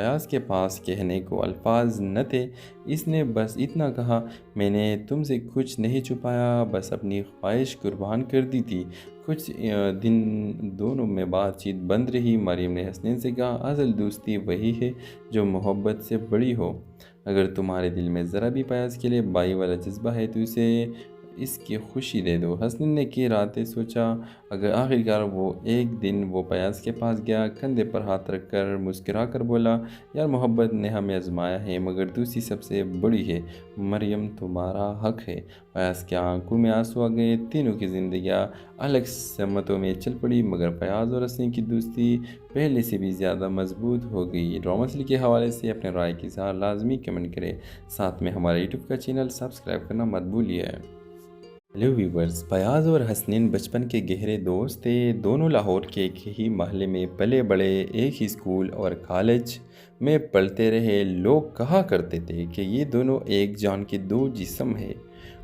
فیاض کے پاس کہنے کو الفاظ نہ تھے۔ اس نے بس اتنا کہا، میں نے تم سے کچھ نہیں چھپایا، بس اپنی خواہش قربان کر دی تھی۔ کچھ دن دونوں میں بات چیت بند رہی۔ مریم نے حسنین سے کہا، اصل دوستی وہی ہے جو محبت سے بڑی ہو۔ اگر تمہارے دل میں ذرا بھی فیاض کے لیے بائی والا جذبہ ہے تو اسے اس کی خوشی دے دو۔ حسنین نے کی راتیں سوچا۔ اگر آخرکار وہ ایک دن وہ فیاض کے پاس گیا، کندھے پر ہاتھ رکھ کر مسکرا کر بولا، یار محبت نے ہمیں آزمایا ہے مگر دوسری سب سے بڑی ہے۔ مریم تمہارا حق ہے۔ فیاض کی آنکھوں میں آنسو آ گئے۔ تینوں کی زندگیاں الگ سمتوں میں چل پڑی مگر فیاض اور حسنین کی دوستی پہلے سے بھی زیادہ مضبوط ہو گئی۔ ڈرامہ سیریل کے حوالے سے اپنے رائے کی اظہار لازمی کمنٹ کریں، ساتھ میں ہمارے یوٹیوب کا چینل سبسکرائب کرنا مت بھولیے۔ ہیلو ویورز، فیاض اور حسنین بچپن کے گہرے دوست تھے۔ دونوں لاہور کے ایک ہی محلے میں پلے بڑے، ایک ہی اسکول اور کالج میں پڑھتے رہے۔ لوگ کہا کرتے تھے کہ یہ دونوں ایک جان کے دو جسم ہیں۔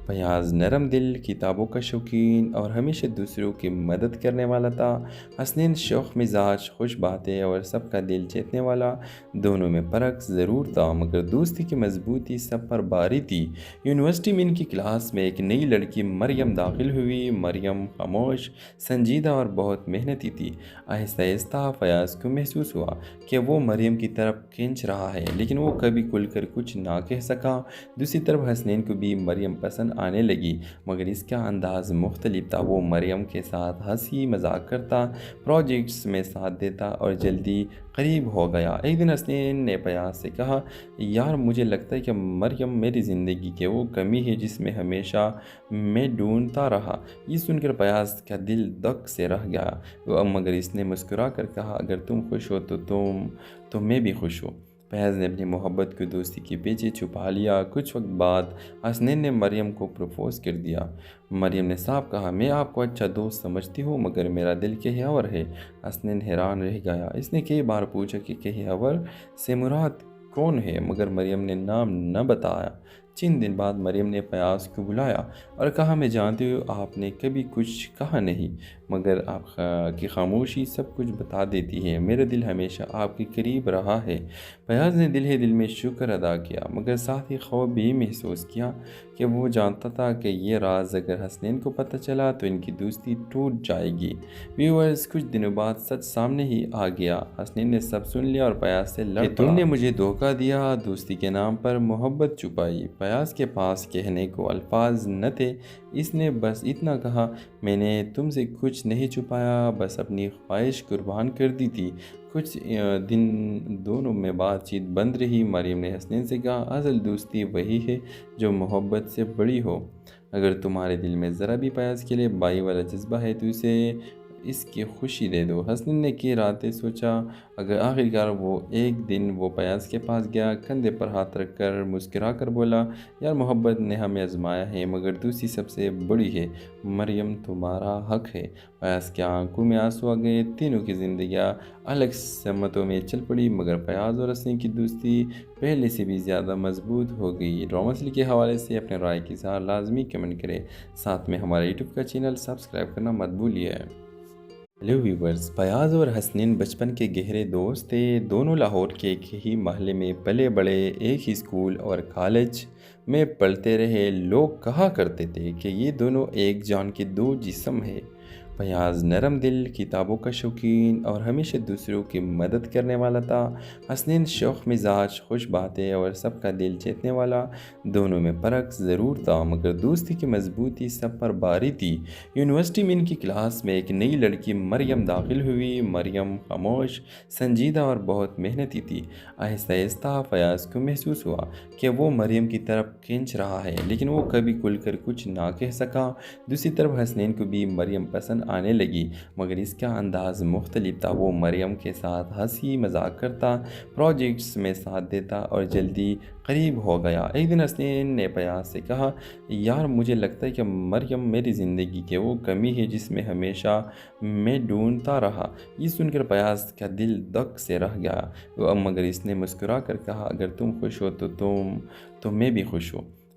فیاض نرم دل، کتابوں کا شوقین اور ہمیشہ دوسروں کی مدد کرنے والا تھا۔ حسنین شوخ مزاج، خوش باتیں اور سب کا دل جیتنے والا۔ دونوں میں فرق ضرور تھا مگر دوستی کی مضبوطی سب پر بھاری تھی۔ یونیورسٹی میں ان کی کلاس میں ایک نئی لڑکی مریم داخل ہوئی۔ مریم خاموش، سنجیدہ اور بہت محنتی تھی۔ آہستہ آہستہ فیاض کو محسوس ہوا کہ وہ مریم کی طرف کھینچ رہا ہے لیکن وہ کبھی کھل کر کچھ نہ کہہ سکا۔ دوسری طرف حسنین کو بھی مریم پسند آنے لگی مگر اس کا انداز مختلف تھا۔ وہ مریم کے ساتھ ہنسی مذاق کرتا، پروجیکٹس میں ساتھ دیتا اور جلدی قریب ہو گیا۔ ایک دن حسنین نے فیاض سے کہا، یار مجھے لگتا ہے کہ مریم میری زندگی کی وہ کمی ہے جس میں ہمیشہ میں ڈھونڈتا رہا۔ یہ سن کر فیاض کا دل دھک سے رہ گیا مگر اس نے مسکرا کر کہا، اگر تم خوش ہو تو میں بھی خوش ہوں۔ فیاض نے اپنی محبت کو دوستی کے پیچھے چھپا لیا۔ کچھ وقت بعد حسنین نے مریم کو پروپوز کر دیا۔ مریم نے صاف کہا، میں آپ کو اچھا دوست سمجھتی ہوں مگر میرا دل کہیں اور ہے۔ حسنین حیران رہ گیا۔ اس نے کئی بار پوچھا کہ کہیں اور سے مراد کون ہے مگر مریم نے نام نہ بتایا۔ چند دن بعد مریم نے فیاض کو بلایا اور کہا، میں جانتی ہوں آپ نے کبھی کچھ کہا نہیں مگر آپ کی خاموشی سب کچھ بتا دیتی ہے۔ میرا دل ہمیشہ آپ کے قریب رہا ہے۔ فیاض نے دل ہی دل میں شکر ادا کیا مگر ساتھ ہی خوف بھی محسوس کیا کہ وہ جانتا تھا کہ یہ راز اگر حسنین کو پتہ چلا تو ان کی دوستی ٹوٹ جائے گی۔ ویورز، کچھ دنوں بعد سچ سامنے ہی آ گیا۔ حسنین نے سب سن لیا اور فیاض سے لڑ پڑا کہ تم نے مجھے دھوکہ دیا، دوستی کے نام پر محبت چھپائی۔ فیاض کے پاس کہنے کو الفاظ نہ تھے۔ اس نے بس اتنا کہا، میں نے تم سے کچھ نہیں چھپایا، بس اپنی خواہش قربان کر دی تھی۔ کچھ دن دونوں میں بات چیت بند رہی۔ مریم نے حسنین سے کہا، اصل دوستی وہی ہے جو محبت سے بڑی ہو۔ اگر تمہارے دل میں ذرا بھی فیاض کے لیے بائی والا جذبہ ہے تو اسے اس کی خوشی دے دو۔ حسنین نے کی راتیں سوچا۔ اگر آخرکار وہ ایک دن وہ فیاض کے پاس گیا، کندھے پر ہاتھ رکھ کر مسکرا کر بولا، یار محبت نے ہمیں آزمایا ہے مگر دوسری سب سے بڑی ہے۔ مریم تمہارا حق ہے۔ فیاض کی آنکھوں میں آنسو آ گئے۔ تینوں کی زندگیاں الگ سمتوں میں چل پڑی مگر فیاض اور حسنین کی دوستی پہلے سے بھی زیادہ مضبوط ہو گئی۔ ڈرامہ سیریل کے حوالے سے اپنے رائے کی اظہار لازمی کمنٹ کریں، ساتھ میں ہمارے یوٹیوب کا چینل سبسکرائب کرنا مت بھولیے۔ ہیلو ویورز، فیاض اور حسنین بچپن کے گہرے دوست تھے۔ دونوں لاہور کے ایک ہی محلے میں پلے بڑے، ایک ہی اسکول اور کالج میں پڑھتے رہے۔ لوگ کہا کرتے تھے کہ یہ دونوں ایک جان کے دو جسم ہیں۔ فیاض نرم دل، کتابوں کا شوقین اور ہمیشہ دوسروں کی مدد کرنے والا تھا۔ حسنین شوخ مزاج، خوش باتیں اور سب کا دل جیتنے والا۔ دونوں میں فرق ضرور تھا مگر دوستی کی مضبوطی سب پر بھاری تھی۔ یونیورسٹی میں ان کی کلاس میں ایک نئی لڑکی مریم داخل ہوئی۔ مریم خاموش، سنجیدہ اور بہت محنتی تھی۔ آہستہ آہستہ فیاض کو محسوس ہوا کہ وہ مریم کی طرف کھینچ رہا ہے لیکن وہ کبھی کھل کر کچھ نہ کہہ سکا۔ دوسری طرف حسنین کو بھی مریم پسند آنے لگی مگر اس کا انداز مختلف تھا۔ وہ مریم کے ساتھ ہنسی مذاق کرتا، پروجیکٹس میں ساتھ دیتا اور جلدی قریب ہو گیا۔ ایک دن حسنین نے فیاض سے کہا، یار مجھے لگتا ہے کہ مریم میری زندگی کی وہ کمی ہے جس میں ہمیشہ میں ڈھونڈتا رہا۔ یہ سن کر فیاض کا دل دھک سے رہ گیا مگر اس نے مسکرا کر کہا، اگر تم خوش ہو تو میں بھی خوش ہوں۔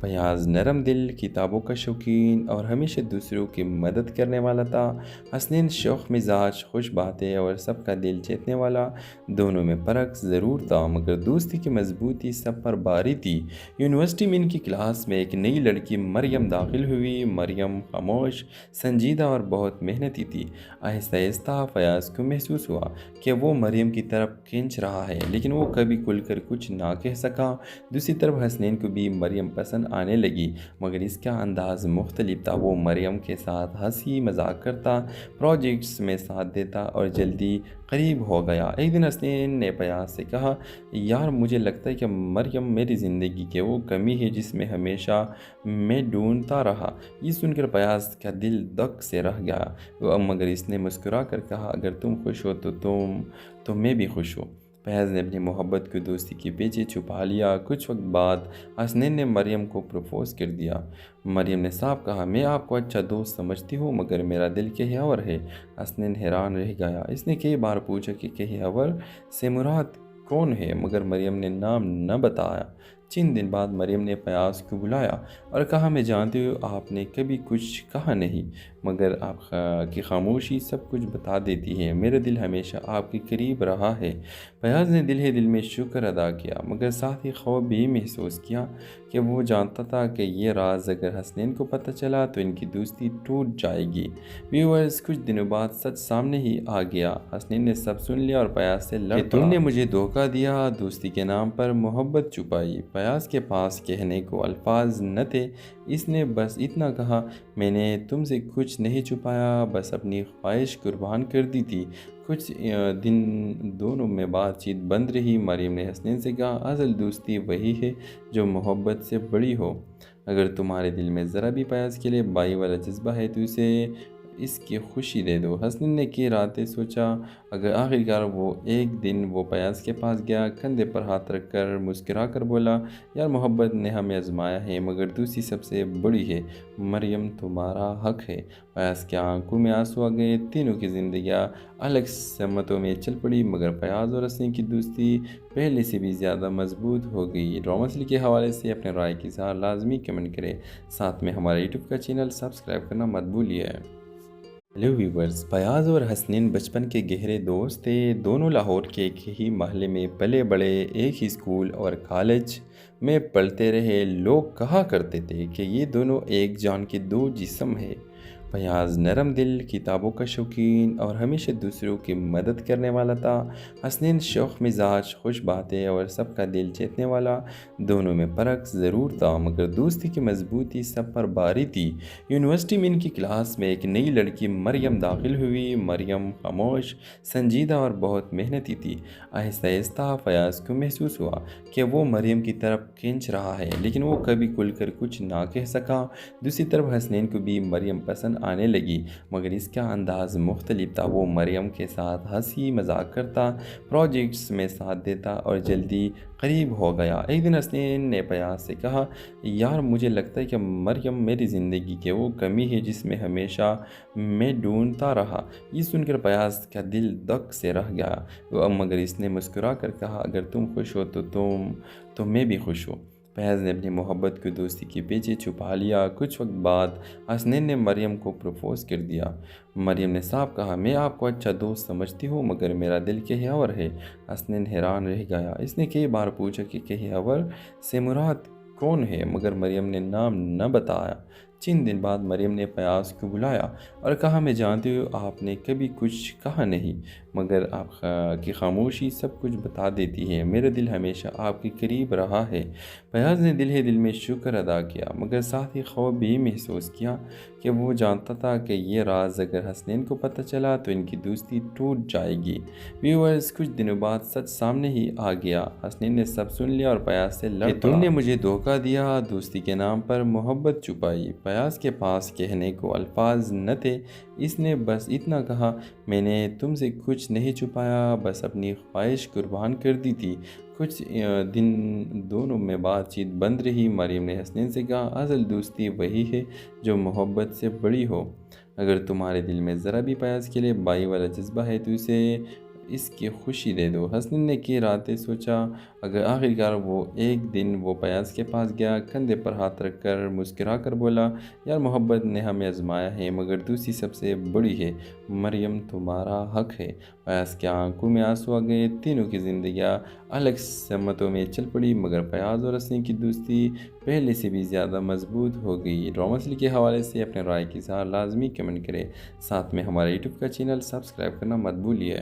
فیاض نرم دل، کتابوں کا شوقین اور ہمیشہ دوسروں کی مدد کرنے والا تھا۔ حسنین شوخ مزاج، خوش باتیں اور سب کا دل جیتنے والا۔ دونوں میں فرق ضرور تھا مگر دوستی کی مضبوطی سب پر باری تھی۔ یونیورسٹی میں ان کی کلاس میں ایک نئی لڑکی مریم داخل ہوئی۔ مریم خاموش، سنجیدہ اور بہت محنتی تھی۔ آہستہ آہستہ فیاض کو محسوس ہوا کہ وہ مریم کی طرف کھینچ رہا ہے، لیکن وہ کبھی کھل کر کچھ نہ کہہ سکا۔ دوسری طرف حسنین کو بھی مریم پسند آنے لگی، مگر اس کا انداز مختلف تھا۔ وہ مریم کے ساتھ ہنسی مذاق کرتا، پروجیکٹس میں ساتھ دیتا اور جلدی قریب ہو گیا۔ ایک دن حسنین نے فیاض سے کہا، یار مجھے لگتا ہے کہ مریم میری زندگی کی وہ کمی ہے جس میں ہمیشہ میں ڈھونڈتا رہا۔ یہ سن کر فیاض کا دل دھک سے رہ گیا، مگر اس نے مسکرا کر کہا، اگر تم خوش ہو تو میں بھی خوش ہوں۔ فیاض نے اپنی محبت کو دوستی کے پیچھے چھپا لیا۔ کچھ وقت بعد حسنین نے مریم کو پروپوز کر دیا۔ مریم نے صاف کہا، میں آپ کو اچھا دوست سمجھتی ہوں مگر میرا دل کہیں اور ہے۔ حسنین حیران رہ گیا۔ اس نے کئی بار پوچھا کہ کہیں اور سے مراد کون ہے، مگر مریم نے نام نہ بتایا۔ چند دن بعد مریم نے فیاض کو بلایا اور کہا، میں جانتی ہوں آپ نے کبھی کچھ کہا نہیں، مگر آپ کی خاموشی سب کچھ بتا دیتی ہے۔ میرا دل ہمیشہ آپ کے قریب رہا ہے۔ فیاض نے دل ہی دل میں شکر ادا کیا، مگر ساتھ ہی خوف بھی محسوس کیا کہ وہ جانتا تھا کہ یہ راز اگر حسنین کو پتہ چلا تو ان کی دوستی ٹوٹ جائے گی۔ ویورز، کچھ دنوں بعد سچ سامنے ہی آ گیا۔ حسنین نے سب سن لیا اور فیاض سے لڑ پڑا، تم نے مجھے دھوکہ دیا، دوستی کے نام پر محبت چھپائی۔ فیاض کے پاس کہنے کو الفاظ نہ تھے۔ اس نے بس اتنا کہا، میں نے تم سے کچھ نہیں چھپایا، بس اپنی خواہش قربان کر دی تھی۔ کچھ دن دونوں میں بات چیت بند رہی۔ مریم نے حسنین سے کہا، اصل دوستی وہی ہے جو محبت سے بڑی ہو۔ اگر تمہارے دل میں ذرا بھی فیاض کے لیے بھائی والا جذبہ ہے تو اسے اس کی خوشی دے دو۔ حسنین نے کئی راتیں سوچا، اگر آخرکار وہ ایک دن وہ فیاض کے پاس گیا، کندھے پر ہاتھ رکھ کر مسکرا کر بولا، یار محبت نے ہمیں آزمایا ہے مگر دوسری سب سے بڑی ہے، مریم تمہارا حق ہے۔ فیاض کی آنکھوں میں آنسو آ گئے۔ تینوں کی زندگیاں الگ سمتوں میں چل پڑی، مگر فیاض اور حسنین کی دوستی پہلے سے بھی زیادہ مضبوط ہو گئی۔ ڈرامہ سیریل کے حوالے سے اپنے رائے کی اظہار لازمی کمنٹ کریں، ساتھ میں ہمارے یوٹیوب کا چینل سبسکرائب کرنا مت بھولیے۔ ہیلو ویورز، فیاض اور حسنین بچپن کے گہرے دوست تھے۔ دونوں لاہور کے ایک ہی محلے میں پلے بڑے، ایک ہی اسکول اور کالج میں پڑھتے رہے۔ لوگ کہا کرتے تھے کہ یہ دونوں ایک جان کے دو جسم ہیں۔ فیاض نرم دل، کتابوں کا شوقین اور ہمیشہ دوسروں کی مدد کرنے والا تھا۔ حسنین شوخ مزاج، خوش باتیں اور سب کا دل جیتنے والا۔ دونوں میں فرق ضرور تھا مگر دوستی کی مضبوطی سب پر باری تھی۔ یونیورسٹی میں ان کی کلاس میں ایک نئی لڑکی مریم داخل ہوئی۔ مریم خاموش، سنجیدہ اور بہت محنتی تھی۔ آہستہ آہستہ فیاض کو محسوس ہوا کہ وہ مریم کی طرف کھینچ رہا ہے، لیکن وہ کبھی کھل کر کچھ نہ کہہ سکا۔ دوسری طرف حسنین کو بھی مریم پسند آنے لگی، مگر اس کا انداز مختلف تھا۔ وہ مریم کے ساتھ ہنسی مذاق کرتا، پروجیکٹس میں ساتھ دیتا اور جلدی قریب ہو گیا۔ ایک دن حسنین نے فیاض سے کہا، یار مجھے لگتا ہے کہ مریم میری زندگی کی وہ کمی ہے جس میں ہمیشہ میں ڈھونڈتا رہا۔ یہ سن کر فیاض کا دل دھک سے رہ گیا، مگر اس نے مسکرا کر کہا، اگر تم خوش ہو تو میں بھی خوش ہوں۔ فیاض نے اپنی محبت کو دوستی کے پیچھے چھپا لیا۔ کچھ وقت بعد حسنین نے مریم کو پروپوز کر دیا۔ مریم نے صاف کہا، میں آپ کو اچھا دوست سمجھتی ہوں مگر میرا دل کہیں اور ہے۔ حسنین حیران رہ گیا۔ اس نے کئی بار پوچھا کہ کہیں اور سے مراد کون ہے، مگر مریم نے نام نہ بتایا۔ چند دن بعد مریم نے فیاض کو بلایا اور کہا، میں جانتی ہوں آپ نے کبھی کچھ کہا نہیں، مگر آپ کی خاموشی سب کچھ بتا دیتی ہے۔ میرا دل ہمیشہ آپ کے قریب رہا ہے۔ فیاض نے دل ہی دل میں شکر ادا کیا، مگر ساتھ ہی خوف بھی محسوس کیا کہ وہ جانتا تھا کہ یہ راز اگر حسنین کو پتہ چلا تو ان کی دوستی ٹوٹ جائے گی۔ ویورز، کچھ دنوں بعد سچ سامنے ہی آ گیا۔ حسنین نے سب سن لیا اور فیاض سے لڑ پڑا، تم نے مجھے دھوکہ دیا، دوستی کے نام پر محبت چھپائی۔ فیاض کے پاس کہنے کو الفاظ نہ تھے۔ اس نے بس اتنا کہا، میں نے تم سے کچھ نہیں چھپایا، بس اپنی خواہش قربان کر دی تھی۔ کچھ دن دونوں میں بات چیت بند رہی۔ مریم نے حسنین سے کہا، اصل دوستی وہی ہے جو محبت سے بڑی ہو۔ اگر تمہارے دل میں ذرا بھی فیاض کے لیے بھائی والا جذبہ ہے تو اسے اس کی خوشی دے دو۔ حسنین نے کی راتیں سوچا، اگر آخرکار وہ ایک دن وہ پیاز کے پاس گیا، کندھے پر ہاتھ رکھ کر مسکرا کر بولا، یار محبت نے ہمیں آزمایا ہے مگر دوسری سب سے بڑی ہے، مریم تمہارا حق ہے۔ پیاز کی آنکھوں میں آنسو آ گئے، تینوں کی زندگیاں الگ سمتوں میں چل پڑی، مگر پیاز اور حسنین کی دوستی پہلے سے بھی زیادہ مضبوط ہو گئی۔ ڈرامہ سیریل کے حوالے سے اپنے رائے کی اظہار لازمی کمنٹ کریں، ساتھ میں ہمارے یوٹیوب کا چینل سبسکرائب کرنا مت بھولیے۔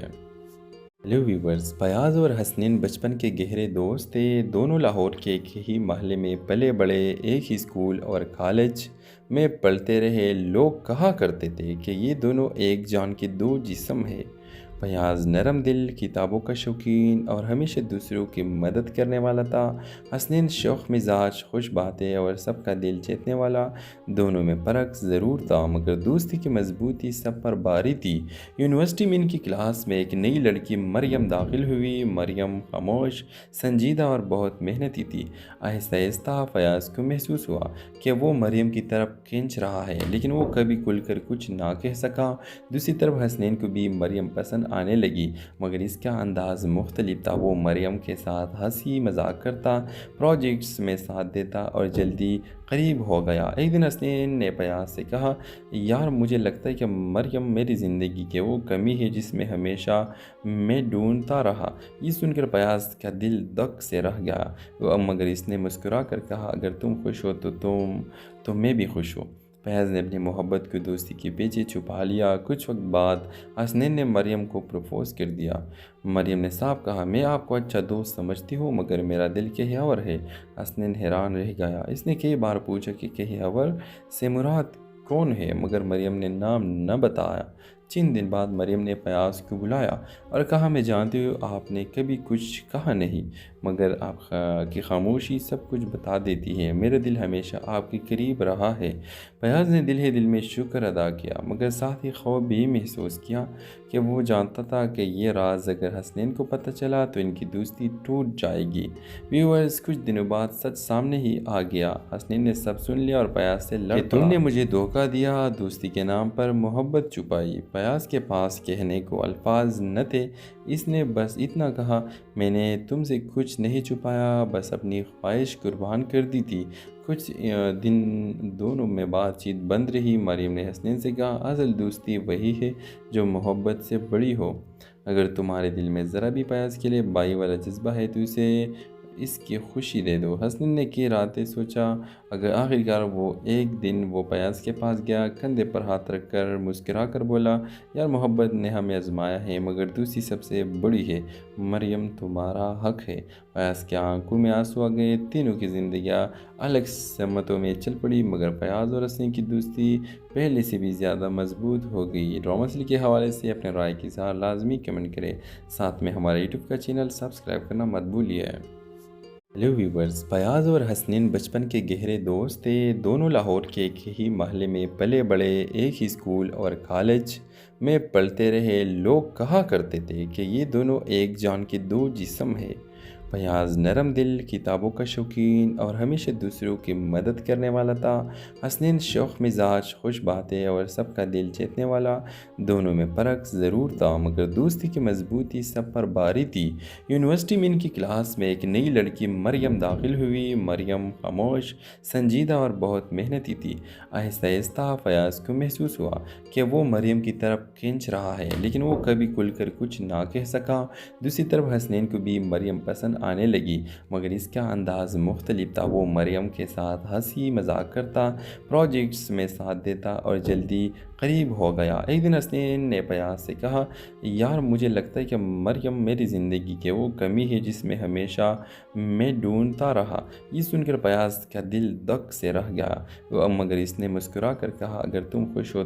ہیلو ویورز، فیاض اور حسنین بچپن کے گہرے دوست تھے۔ دونوں لاہور کے ایک ہی محلے میں پلے بڑے، ایک ہی اسکول اور کالج میں پڑھتے رہے۔ لوگ کہا کرتے تھے کہ یہ دونوں ایک جان کے دو جسم ہیں۔ فیاض نرم دل، کتابوں کا شوقین اور ہمیشہ دوسروں کی مدد کرنے والا تھا۔ حسنین شوخ مزاج، خوش باتیں اور سب کا دل جیتنے والا۔ دونوں میں فرق ضرور تھا مگر دوستی کی مضبوطی سب پر باری تھی۔ یونیورسٹی میں ان کی کلاس میں ایک نئی لڑکی مریم داخل ہوئی۔ مریم خاموش، سنجیدہ اور بہت محنتی تھی۔ آہستہ آہستہ فیاض کو محسوس ہوا کہ وہ مریم کی طرف کھینچ رہا ہے، لیکن وہ کبھی کھل کر کچھ نہ کہہ سکا۔ دوسری طرف حسنین کو بھی مریم پسند آنے لگی، مگر اس کا انداز مختلف تھا۔ وہ مریم کے ساتھ ہنسی مذاق کرتا، پروجیکٹس میں ساتھ دیتا اور جلدی قریب ہو گیا۔ ایک دن حسنین نے فیاض سے کہا، یار مجھے لگتا ہے کہ مریم میری زندگی کی وہ کمی ہے جس میں ہمیشہ میں ڈھونڈتا رہا۔ یہ سن کر فیاض کا دل دھک سے رہ گیا، مگر اس نے مسکرا کر کہا، اگر تم خوش ہو تو میں بھی خوش ہوں۔ فیاض نے اپنی محبت کو دوستی کے پیچھے چھپا لیا۔ کچھ وقت بعد حسنین نے مریم کو پروپوز کر دیا۔ مریم نے صاف کہا، میں آپ کو اچھا دوست سمجھتی ہوں مگر میرا دل کہیں اور ہے۔ حسنین حیران رہ گیا۔ اس نے کئی بار پوچھا کہ کہیں اور سے مراد کون ہے، مگر مریم نے نام نہ بتایا۔ چند دن بعد مریم نے فیاض کو بلایا اور کہا، میں جانتی ہوں آپ نے کبھی کچھ کہا نہیں، مگر آپ کی خاموشی سب کچھ بتا دیتی ہے۔ میرا دل ہمیشہ آپ کے قریب رہا ہے۔ فیاض نے دل ہی دل میں شکر ادا کیا، مگر ساتھ ہی خوف بھی محسوس کیا کہ وہ جانتا تھا کہ یہ راز اگر حسنین کو پتہ چلا تو ان کی دوستی ٹوٹ جائے گی۔ ویورز، کچھ دنوں بعد سچ سامنے ہی آ گیا۔ حسنین نے سب سن لیا اور فیاض سے لڑ پڑا کہ تم نے مجھے دھوکہ دیا، دوستی کے نام پر محبت چھپائی۔ فیاض کے پاس کہنے کو الفاظ نہ تھے۔ اس نے بس اتنا کہا، میں نے تم سے کچھ نہیں چھپایا، بس اپنی خواہش قربان کر دی تھی۔ کچھ دن دونوں میں بات چیت بند رہی۔ مریم نے حسنین سے کہا، اصل دوستی وہی ہے جو محبت سے بڑی ہو۔ اگر تمہارے دل میں ذرا بھی فیاض کے لیے بھائی والا جذبہ ہے تو اسے اس کی خوشی دے دو۔ حسنین نے کی راتیں سوچا، اگر آخرکار وہ ایک دن وہ فیاض کے پاس گیا، کندھے پر ہاتھ رکھ کر مسکرا کر بولا، یار محبت نے ہمیں آزمایا ہے مگر دوسری سب سے بڑی ہے، مریم تمہارا حق ہے۔ فیاض کی آنکھوں میں آنسو آ گئے، تینوں کی زندگیاں الگ سمتوں میں چل پڑی، مگر فیاض اور حسنین کی دوستی پہلے سے بھی زیادہ مضبوط ہو گئی۔ ڈرامہ سیریل کے حوالے سے اپنے رائے کی اظہار لازمی کمنٹ کریں، ساتھ میں ہمارے یوٹیوب کا چینل سبسکرائب کرنا مت بھولیے۔ ہیلو ویورز، فیاض اور حسنین بچپن کے گہرے دوست تھے۔ دونوں لاہور کے ایک ہی محلے میں پلے بڑے، ایک ہی اسکول اور کالج میں پڑھتے رہے۔ لوگ کہا کرتے تھے کہ یہ دونوں ایک جان کے دو جسم ہیں۔ فیاض نرم دل، کتابوں کا شوقین اور ہمیشہ دوسروں کی مدد کرنے والا تھا۔ حسنین شوخ مزاج، خوش باتیں اور سب کا دل جیتنے والا۔ دونوں میں فرق ضرور تھا مگر دوستی کی مضبوطی سب پر باری تھی۔ یونیورسٹی میں ان کی کلاس میں ایک نئی لڑکی مریم داخل ہوئی۔ مریم خاموش، سنجیدہ اور بہت محنتی تھی۔ آہستہ آہستہ فیاض کو محسوس ہوا کہ وہ مریم کی طرف کھینچ رہا ہے، لیکن وہ کبھی کھل کر کچھ نہ کہہ سکا۔ دوسری طرف حسنین کو بھی مریم پسند آنے لگی، مگر اس کا انداز مختلف تھا۔ وہ مریم کے ساتھ ہنسی مذاق کرتا، پروجیکٹس میں ساتھ دیتا اور جلدی قریب ہو گیا۔ ایک دن حسنین نے فیاض سے کہا، یار مجھے لگتا ہے کہ مریم میری زندگی کی وہ کمی ہے جس میں ہمیشہ میں ڈھونڈتا رہا۔ یہ سن کر فیاض کا دل دھک سے رہ گیا، مگر اس نے مسکرا کر کہا، اگر تم خوش ہو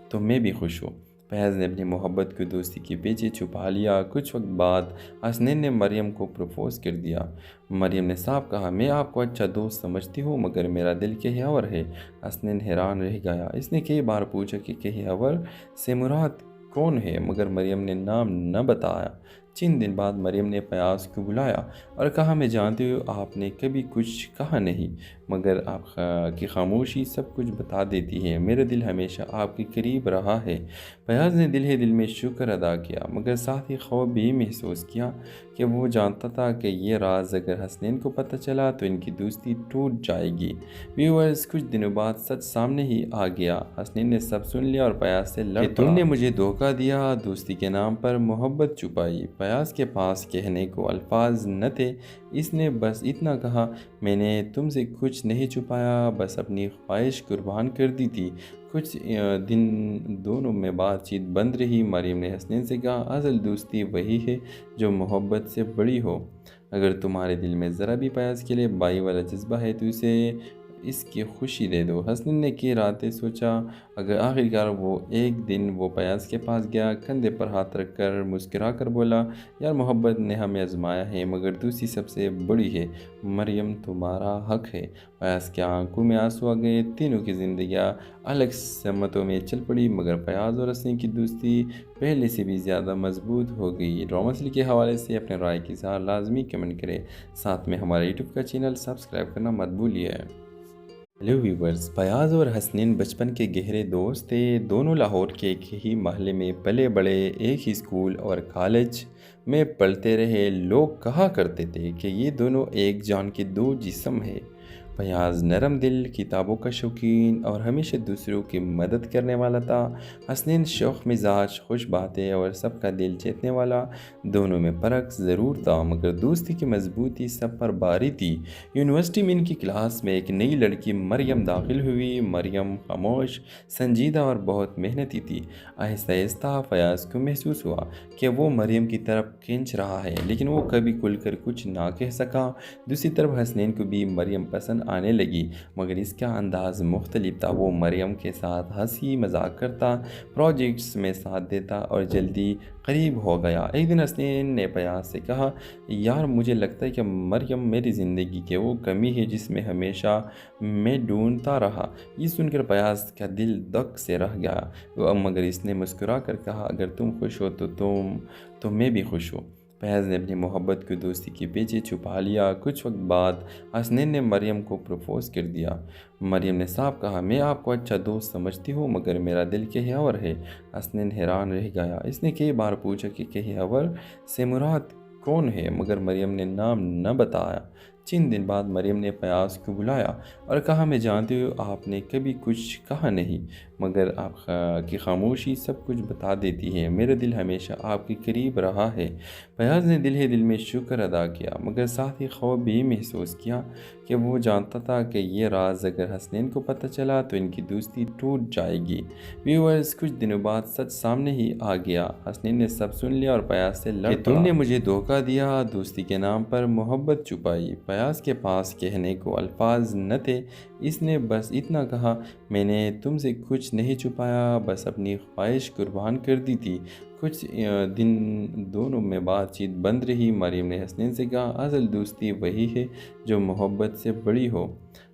تو میں بھی خوش ہوں۔ فیاض نے اپنی محبت کو دوستی کے پیچھے چھپا لیا۔ کچھ وقت بعد حسنین نے مریم کو پروپوز کر دیا۔ مریم نے صاف کہا، میں آپ کو اچھا دوست سمجھتی ہوں مگر میرا دل کہیں اور ہے۔ حسنین حیران رہ گیا۔ اس نے کئی بار پوچھا کہ کہیں اور سے مراد کون ہے، مگر مریم نے نام نہ بتایا۔ چند دن بعد مریم نے فیاض کو بلایا اور کہا میں جانتی ہوں آپ نے کبھی کچھ کہا نہیں، مگر آپ کی خاموشی سب کچھ بتا دیتی ہے۔ میرا دل ہمیشہ آپ کے قریب رہا ہے۔ فیاض نے دل ہی دل میں شکر ادا کیا، مگر ساتھ ہی خوف بھی محسوس کیا کہ وہ جانتا تھا کہ یہ راز اگر حسنین کو پتہ چلا تو ان کی دوستی ٹوٹ جائے گی۔ ویورز، کچھ دنوں بعد سچ سامنے ہی آ گیا۔ حسنین نے سب سن لیا اور فیاض سے لڑ پڑا کہ تم نے مجھے دھوکہ دیا، دوستی کے نام پر محبت چھپائی۔ فیاض کے پاس کہنے کو الفاظ نہ تھے۔ اس نے بس اتنا کہا، میں نے تم سے کچھ نہیں چھپایا، بس اپنی خواہش قربان کر دی تھی۔ کچھ دن دونوں میں بات چیت بند رہی۔ مریم نے حسنین سے کہا، اصل دوستی وہی ہے جو محبت سے بڑی ہو۔ اگر تمہارے دل میں ذرا بھی فیاض کے لیے بائی والا جذبہ ہے تو اسے اس کی خوشی دے دو۔ حسنین نے کی راتیں سوچا۔ اگر آخرکار وہ ایک دن وہ فیاض کے پاس گیا، کندھے پر ہاتھ رکھ کر مسکرا کر بولا، یار محبت نے ہمیں آزمایا ہے مگر دوسری سب سے بڑی ہے، مریم تمہارا حق ہے۔ فیاض کی آنکھوں میں آنسو آ گئے۔ تینوں کی زندگیاں الگ سمتوں میں چل پڑی، مگر فیاض اور حسنین کی دوستی پہلے سے بھی زیادہ مضبوط ہو گئی۔ ڈرامہ سیریل کے حوالے سے اپنے رائے کی اظہار لازمی کمنٹ کریں، ساتھ میں ہمارے یوٹیوب کا چینل سبسکرائب کرنا مت بھولیے۔ ہیلو ویورز، فیاض اور حسنین بچپن کے گہرے دوست تھے۔ دونوں لاہور کے ایک ہی محلے میں پلے بڑے، ایک ہی اسکول اور کالج میں پڑھتے رہے۔ لوگ کہا کرتے تھے کہ یہ دونوں ایک جان کے دو جسم ہیں۔ فیاض نرم دل، کتابوں کا شوقین اور ہمیشہ دوسروں کی مدد کرنے والا تھا۔ حسنین شوخ مزاج، خوش باتیں اور سب کا دل جیتنے والا۔ دونوں میں فرق ضرور تھا، مگر دوستی کی مضبوطی سب پر باری تھی۔ یونیورسٹی میں ان کی کلاس میں ایک نئی لڑکی مریم داخل ہوئی۔ مریم خاموش، سنجیدہ اور بہت محنتی تھی۔ آہستہ آہستہ فیاض کو محسوس ہوا کہ وہ مریم کی طرف کھینچ رہا ہے، لیکن وہ کبھی کھل کر کچھ نہ کہہ سکا۔ دوسری طرف حسنین کو بھی مریم پسند آنے لگی، مگر اس کا انداز مختلف تھا۔ وہ مریم کے ساتھ ہنسی مذاق کرتا، پروجیکٹس میں ساتھ دیتا اور جلدی قریب ہو گیا۔ ایک دن حسنین نے فیاض سے کہا، یار مجھے لگتا ہے کہ مریم میری زندگی کی وہ کمی ہے جس میں ہمیشہ میں ڈھونڈتا رہا۔ یہ سن کر فیاض کا دل دھک سے رہ گیا، مگر اس نے مسکرا کر کہا، اگر تم خوش ہو تو میں بھی خوش ہوں۔ فیاض نے اپنی محبت کو دوستی کے پیچھے چھپا لیا۔ کچھ وقت بعد حسنین نے مریم کو پروپوز کر دیا۔ مریم نے صاف کہا، میں آپ کو اچھا دوست سمجھتی ہوں مگر میرا دل کہیں اور ہے۔ حسنین حیران رہ گیا۔ اس نے کئی بار پوچھا کہ کہیں اور سے مراد کون ہے، مگر مریم نے نام نہ بتایا۔ چند دن بعد مریم نے فیاض کو بلایا اور کہا، میں جانتی ہوں آپ نے کبھی کچھ کہا نہیں، مگر آپ کی خاموشی سب کچھ بتا دیتی ہے۔ میرا دل ہمیشہ آپ کے قریب رہا ہے۔ فیاض نے دل ہی دل میں شکر ادا کیا، مگر ساتھ ہی خوف بھی محسوس کیا کہ وہ جانتا تھا کہ یہ راز اگر حسنین کو پتہ چلا تو ان کی دوستی ٹوٹ جائے گی۔ ویورز، کچھ دنوں بعد سچ سامنے ہی آ گیا۔ حسنین نے سب سن لیا اور فیاض سے لڑ پڑا کہ تم نے مجھے دھوکہ دیا، دوستی کے نام پر محبت چھپائی۔ فیاض کے پاس کہنے کو الفاظ نہ تھے۔ اس نے بس اتنا کہا، میں نے تم سے کچھ نہیں چھپایا، بس اپنی خواہش قربان کر دی تھی۔ کچھ دن دونوں میں بات چیت بند رہی۔ مریم نے حسنین سے کہا، اصل دوستی وہی ہے جو محبت سے بڑی ہو۔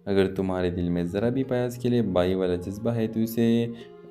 اگر تمہارے دل میں ذرا بھی فیاض کے لیے بائی والا جذبہ ہے تو اسے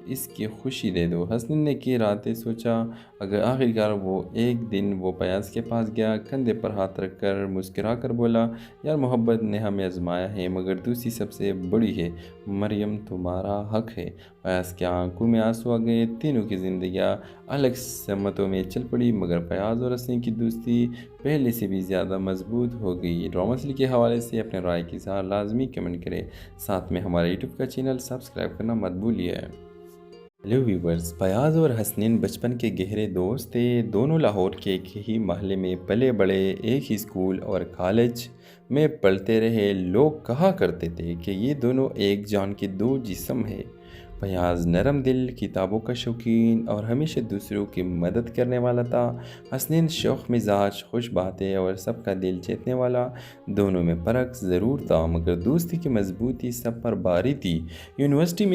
اس کی خوشی دے دو۔ حسنین نے کی راتیں سوچا۔ اگر آخرکار وہ ایک دن وہ فیاض کے پاس گیا، کندھے پر ہاتھ رکھ کر مسکرا کر بولا، یار محبت نے ہمیں آزمایا ہے مگر دوسری سب سے بڑی ہے، مریم تمہارا حق ہے۔ فیاض کی آنکھوں میں آنسو آ گئے۔ تینوں کی زندگیاں الگ سمتوں میں چل پڑی، مگر فیاض اور حسنین کی دوستی پہلے سے بھی زیادہ مضبوط ہو گئی۔ ڈرامہ سیریل کے حوالے سے اپنے رائے کی اظہار لازمی کمنٹ کریں، ساتھ میں ہمارے یوٹیوب کا چینل سبسکرائب کرنا مت بھولیے۔ ہیلو ویورز، فیاض اور حسنین بچپن کے گہرے دوست تھے۔ دونوں لاہور کے ایک ہی محلے میں پلے بڑے، ایک ہی اسکول اور کالج میں پڑھتے رہے۔ لوگ کہا کرتے تھے کہ یہ دونوں ایک جان کے دو جسم ہیں۔ فیاض نرم دل، کتابوں کا شوقین اور ہمیشہ دوسروں کی مدد کرنے والا تھا۔ حسنین شوخ مزاج، خوش باتیں اور سب کا دل جیتنے والا۔ دونوں میں فرق ضرور تھا، مگر دوستی کی مضبوطی سب پر باری تھی۔ یونیورسٹی میں